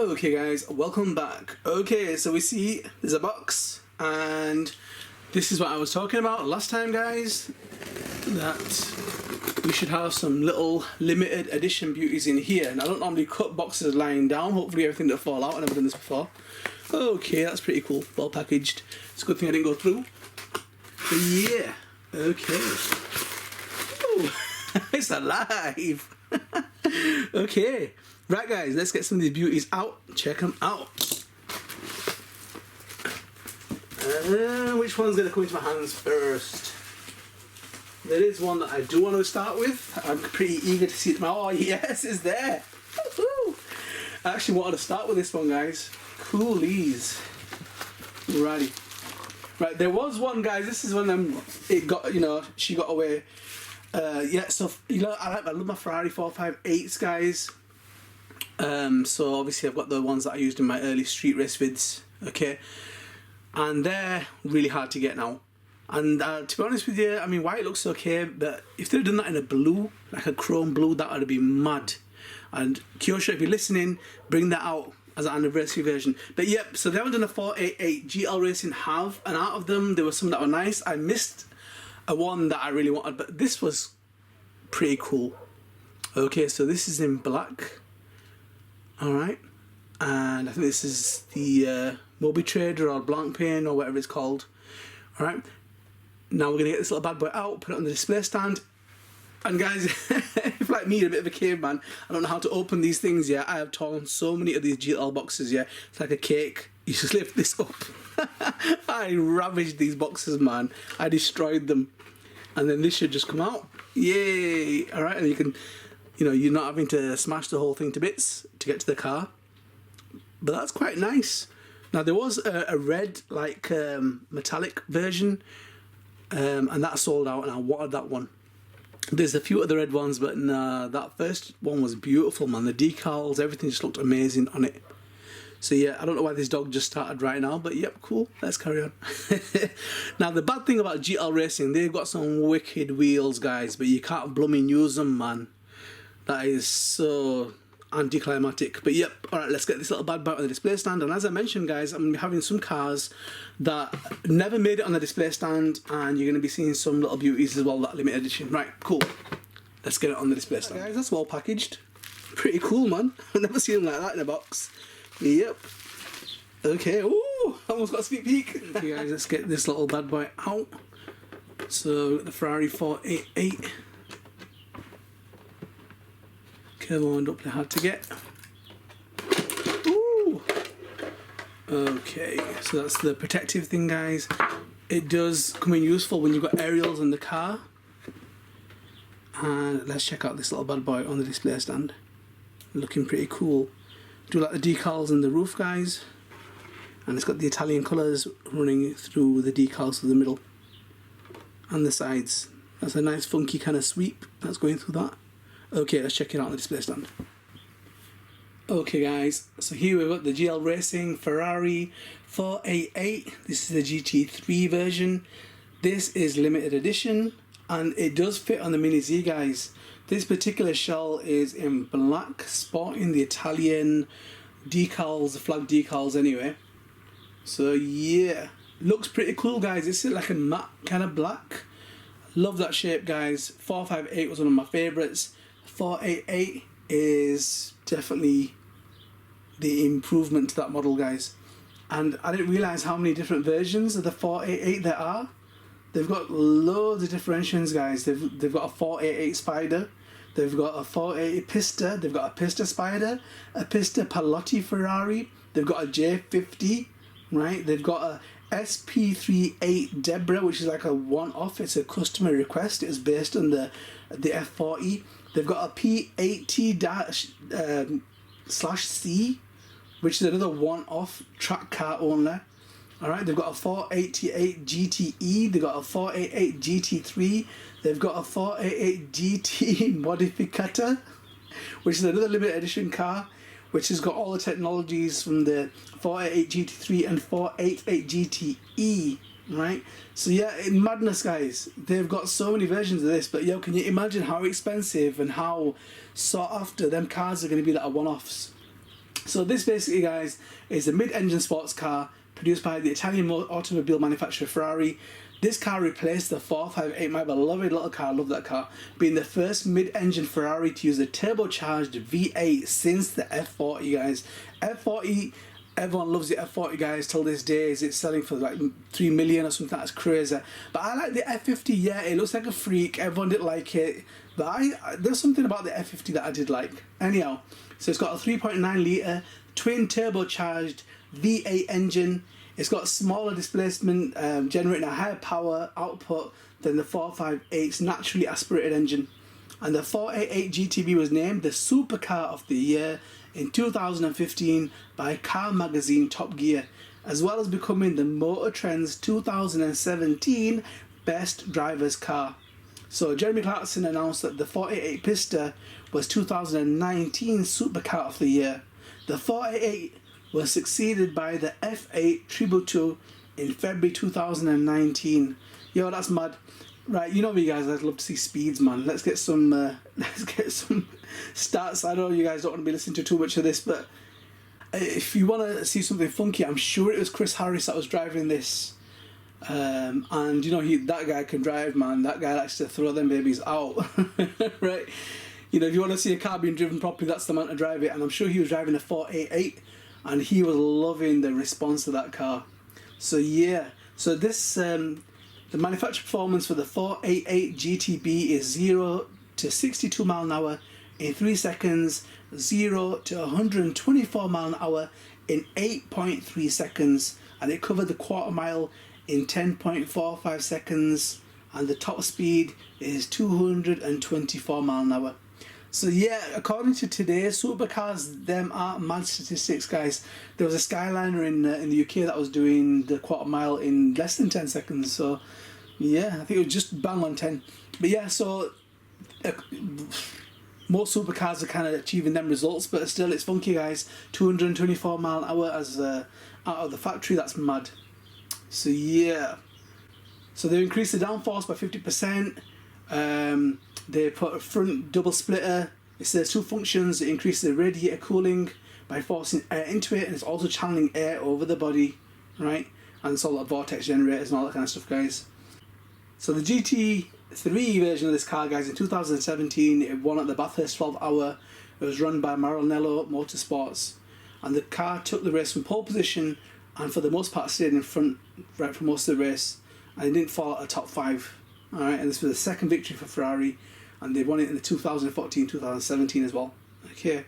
Okay guys, welcome back. Okay, so we see there's a box, and this is what I was talking about last time, guys, that we should have some little limited edition beauties in here. And I don't normally cut boxes lying down, hopefully everything will fall out. I've never done this before. Okay, that's pretty cool, well packaged. It's a good thing I didn't go through. But yeah, okay. Oh, it's alive. Okay, right guys, let's get some of these beauties out. Check them out. Which one's going to come into my hands first? There is one that I do want to start with. I'm pretty eager to see it. Oh yes, it's there. Woohoo! I actually wanted to start with this one, guys. Coolies. Righty. Right, there was one, guys. This is when it got, she got away. Yeah, so I love my Ferrari 458s, guys. So obviously I've got the ones that I used in my early street race vids, okay, and they're really hard to get now. And to be honest with you, I mean, white looks okay, but if they'd done that in a blue, like a chrome blue, that would be mad. And Kyosho, if you're listening, bring that out as an anniversary version. But yep, so they haven't done a 488. GL Racing have, and out of them there were some that were nice. I missed a one that I really wanted, but this was pretty cool. Okay, so this is in black. Alright, and I think this is the Moby Trader or Blanc Pain or whatever it's called. Alright, now we're going to get this little bad boy out, put it on the display stand. And guys, if like me, you're a bit of a caveman, I don't know how to open these things yet. I have torn so many of these GL boxes, yeah. It's like a cake. You just lift this up. I ravaged these boxes, man. I destroyed them. And then this should just come out. Yay! Alright, and you can, you're not having to smash the whole thing to bits to get to the car. But that's quite nice. Now there was a red, like metallic version, and that sold out, and I wanted that one. There's a few other red ones, but nah, that first one was beautiful, man. The decals, everything just looked amazing on it. So yeah, I don't know why this dog just started right now, but yep, cool, let's carry on. Now the bad thing about GL Racing, they've got some wicked wheels, guys, but you can't blooming use them, man. That is so anticlimactic. But yep, alright, let's get this little bad boy on the display stand. And as I mentioned, guys, I'm going to be having some cars that never made it on the display stand, and you're going to be seeing some little beauties as well, that limited edition. Right, cool. Let's get it on the display stand. Right, guys, that's well packaged. Pretty cool, man. I've never seen them like that in a box. Yep. Okay, ooh, almost got a sneak peek. Okay guys, let's get this little bad boy out. So, the Ferrari 488. Curvo and doubly hard to get. Ooh. Okay, so that's the protective thing, guys. It does come in useful when you've got aerials in the car. And let's check out this little bad boy on the display stand. Looking pretty cool. Do like the decals in the roof, guys. And it's got the Italian colours running through the decals to the middle and the sides. That's a nice funky kind of sweep that's going through that. Okay, let's check it out on the display stand. Okay guys, so here we've got the GL Racing Ferrari 488. This is the GT3 version. This is limited edition, and it does fit on the Mini Z, guys. This particular shell is in black, sporting the Italian decals, the flag decals anyway. So yeah, looks pretty cool, guys. This is like a matte kind of black. Love that shape, guys. 458 was one of my favourites. 488 is definitely the improvement to that model, guys. And I didn't realise how many different versions of the 488 there are. They've got loads of differentiations, guys. They've got a 488 Spider, they've got a 488 Pista, they've got a Pista Spider, a Pista Palotti Ferrari, they've got a J50, right? They've got a SP38 Debra, which is like a one-off. It's a customer request. It was based on the F40. They've got a P80-/C, which is another one-off track car only. Alright, they've got a 488 GTE, they've got a 488 GT3, they've got a 488 GT Modificata, which is another limited edition car, which has got all the technologies from the 488 GT3 and 488 GTE, right? So yeah, madness, guys. They've got so many versions of this, but yo, can you imagine how expensive and how sought after them cars are going to be that are one-offs? So this basically, guys, is a mid-engine sports car produced by the Italian automobile manufacturer Ferrari. This car replaced the 458, my beloved little car, I love that car, being the first mid-engine Ferrari to use a turbocharged V8 since the F40, guys. F40, everyone loves the F40, guys, till this day. It's selling for like 3 million or something. That's crazy. But I like the F50, yeah, it looks like a freak. Everyone didn't like it. But there's something about the F50 that I did like. Anyhow, so it's got a 3.9 litre twin turbocharged V8 engine. It's got smaller displacement, generating a higher power output than the 458's naturally aspirated engine. And the 488 GTB was named the Supercar of the Year in 2015 by Car Magazine Top Gear, as well as becoming the Motor Trend's 2017 Best Driver's Car. So Jeremy Clarkson announced that the 488 Pista was 2019 Supercar of the Year. The 488 was succeeded by the F8 Tributo in February 2019. Yo, that's mad. Right, you know me, guys, I'd love to see speeds, man. Let's get some stats. I know you guys don't want to be listening to too much of this, but if you want to see something funky, I'm sure it was Chris Harris that was driving this. And you know, that guy can drive, man. That guy likes to throw them babies out. Right, you know, if you want to see a car being driven properly, that's the man to drive it. And I'm sure he was driving a 488 and he was loving the response to that car. So yeah, so this the manufacturer performance for the 488 GTB is 0 to 62 mile an hour in 3 seconds, 0 to 124 mile an hour in 8.3 seconds, and it covered the quarter mile in 10.45 seconds, and the top speed is 224 mile an hour. So yeah, according to today's supercars, them are mad statistics, guys. There was a Skyliner in the UK that was doing the quarter mile in less than 10 seconds. So yeah, I think it was just bang on 10. But yeah, so most supercars are kind of achieving them results, but still it's funky, guys. 224 mile an hour as out of the factory, that's mad. So yeah, so they increased the downforce by 50%. They put a front double splitter. It says 2 functions. It increases the radiator cooling by forcing air into it, and it's also channeling air over the body, right? And it's all like vortex generators and all that kind of stuff, guys. So the GT3 version of this car, guys, in 2017, it won at the Bathurst 12 Hour. It was run by Maranello Motorsports, and the car took the race from pole position, and for the most part stayed in front right for most of the race, and it didn't fall out of the top 5. All right, and this was the second victory for Ferrari, and they won it in the 2014-2017 as well. Okay,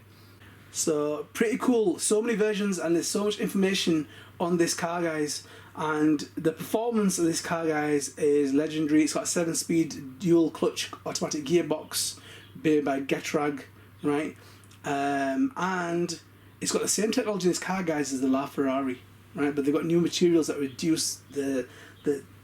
so pretty cool. So many versions, and there's so much information on this car, guys. And the performance of this car, guys, is legendary. It's got a 7-speed dual clutch automatic gearbox made by Getrag, right? And it's got the same technology in this car, guys, as the LaFerrari, right? But they've got new materials that reduce the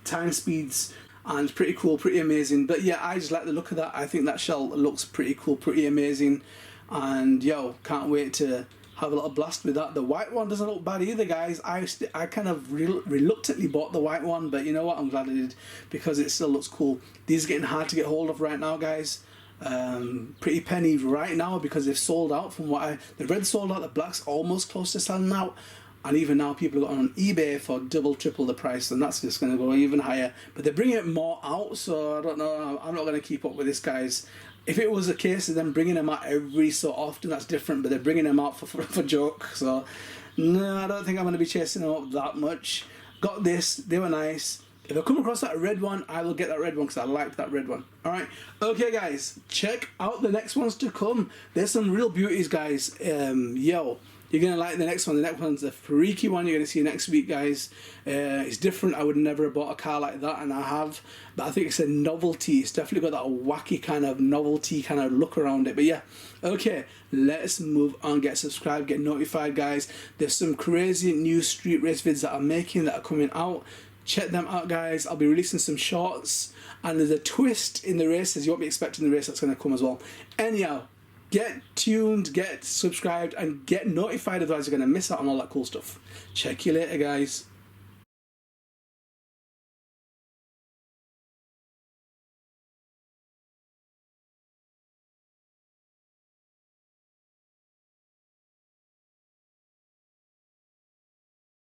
time speeds. And pretty cool, pretty amazing. But yeah, I just like the look of that. I think that shell looks pretty cool, pretty amazing. And yo, can't wait to have a little blast with that. The white one doesn't look bad either, guys. I kind of reluctantly bought the white one, but you know what? I'm glad I did, because it still looks cool. These are getting hard to get hold of right now, guys. Pretty penny right now because they've sold out from the red sold out, the black's almost close to selling out. And even now people have got on eBay for double, triple the price, and that's just going to go even higher. But they're bringing it more out, so I don't know. I'm not going to keep up with this, guys. If it was a case of them bringing them out every so often, that's different. But they're bringing them out for joke. So no, I don't think I'm going to be chasing them up that much. Got this. They were nice. If I come across that red one, I will get that red one because I liked that red one. Alright, okay, guys, check out the next ones to come. There's some real beauties, guys. Yo, you're going to like the next one. The next one's a freaky one you're going to see next week, guys. It's different. I would never have bought a car like that, and I have. But I think it's a novelty. It's definitely got that wacky kind of novelty kind of look around it. But yeah, okay, let's move on. Get subscribed, get notified, guys. There's some crazy new street race vids that I'm making that are coming out. Check them out, guys. I'll be releasing some shorts. And there's a twist in the races you won't be expecting the race that's going to come as well. Anyhow, get tuned, get subscribed, and get notified, otherwise you're going to miss out on all that cool stuff. Check you later, guys.